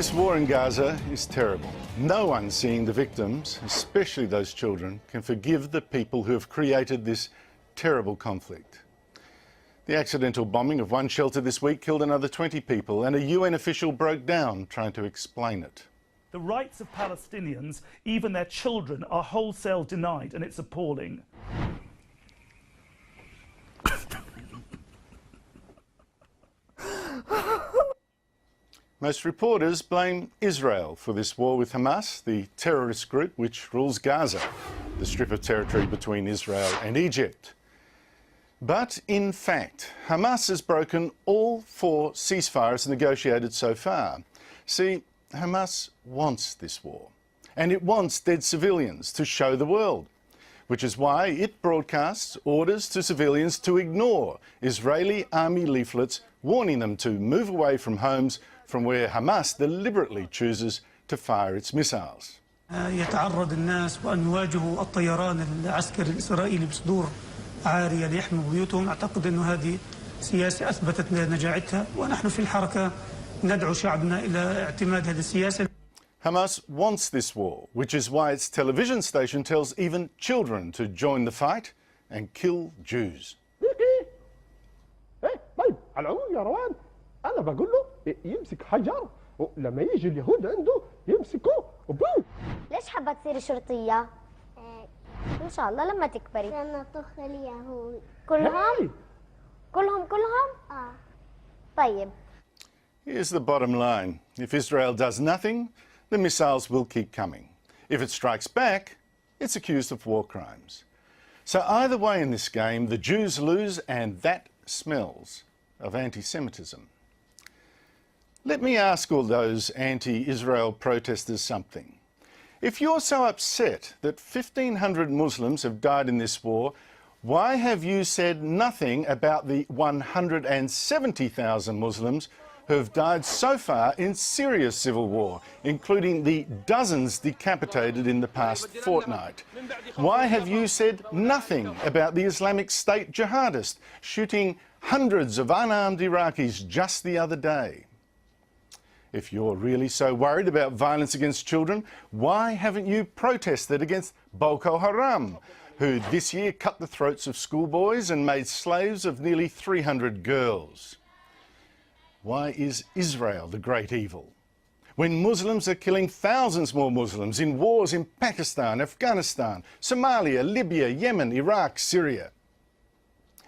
This war in Gaza is terrible. No one seeing the victims, especially those children, can forgive the people who have created this terrible conflict. The accidental bombing of one shelter this week killed another 20 people, and a UN official broke down trying to explain it. The rights of Palestinians, even their children, are wholesale denied, and it's appalling. Most reporters blame Israel for this war with Hamas, the terrorist group which rules Gaza, the strip of territory between Israel and Egypt. But in fact, Hamas has broken all 4 ceasefires negotiated so far. See, Hamas wants this war, and it wants dead civilians to show the world, which is why it broadcasts orders to civilians to ignore Israeli army leaflets warning them to move away from homes from where Hamas deliberately chooses to fire its missiles. يتعرض الناس وأن يواجهوا الطيران العسكري الإسرائيلي بصدور عارية ليحموا بيوتهم. أعتقد أن هذه سياسة أثبتت نجاعتها، ونحن في الحركة ندعو شعبنا إلى اعتماد هذه السياسة. Hamas wants this war, which is why its television station tells even children to join the fight and kill Jews. طيب على العموم يا روان أنا بقول له يمسك حجر ولما يجي اليهود عنده يمسكوه وبوم. ليش حابة تصيري شرطية؟ إن شاء الله لما تكبري. لأن طخ اليهود. كلهم؟ كلهم؟ طيب. Here's the bottom line. If Israel does nothing, the missiles will keep coming. If it strikes back, it's accused of war crimes. So either way in this game, the Jews lose, and that smells of anti-Semitism. Let me ask all those anti-Israel protesters something. If you're so upset that 1,500 Muslims have died in this war, why have you said nothing about the 170,000 Muslims who have died so far in Syria's civil war, including the dozens decapitated in the past fortnight? Why have you said nothing about the Islamic State jihadists shooting hundreds of unarmed Iraqis just the other day? If you're really so worried about violence against children, why haven't you protested against Boko Haram, who this year cut the throats of schoolboys and made slaves of nearly 300 girls? Why is Israel the great evil, when Muslims are killing thousands more Muslims in wars in Pakistan, Afghanistan, Somalia, Libya, Yemen, Iraq, Syria?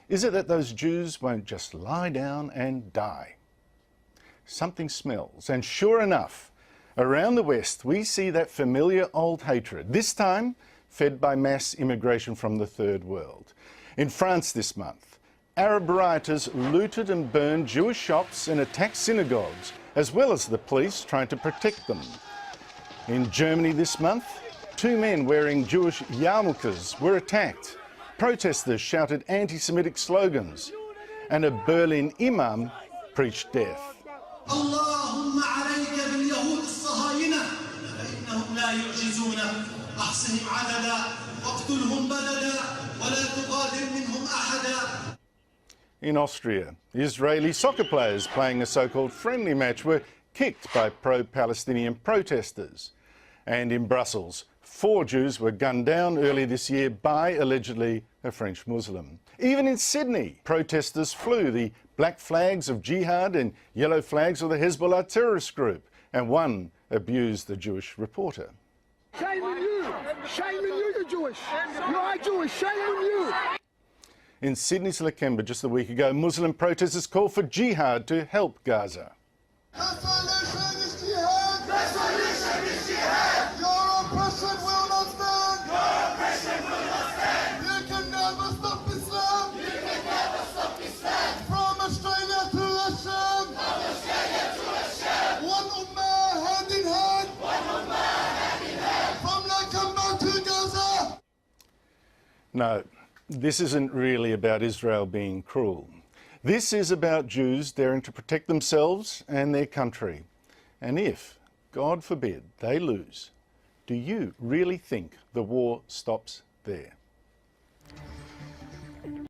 Is it that those Jews won't just lie down and die? Something smells, and sure enough, around the West we see that familiar old hatred, this time fed by mass immigration from the Third World. In France this month, Arab rioters looted and burned Jewish shops and attacked synagogues, as well as the police trying to protect them. In Germany this month, 2 men wearing Jewish yarmulkes were attacked. Protesters shouted anti-Semitic slogans, and a Berlin imam preached death. اللهم عليك باليهود الصهاينة فإنهم لا يعجزون أحصهم عددا واقتلهم بددا ولا تغادر منهم أحدا. In Austria, Israeli soccer players playing a so-called friendly match were kicked by pro-Palestinian protesters. And in Brussels, 4 Jews were gunned down earlier this year by, allegedly, a French Muslim. Even in Sydney, protesters flew the black flags of jihad and yellow flags of the Hezbollah terrorist group, and one abused a Jewish reporter. Shame on you! Shame on you, you're Jewish! You are Jewish! Shame on you! In Sydney's Lakemba just a week ago, Muslim protesters called for jihad to help Gaza. No, this isn't really about Israel being cruel. This is about Jews daring to protect themselves and their country. And if, God forbid, they lose, do you really think the war stops there?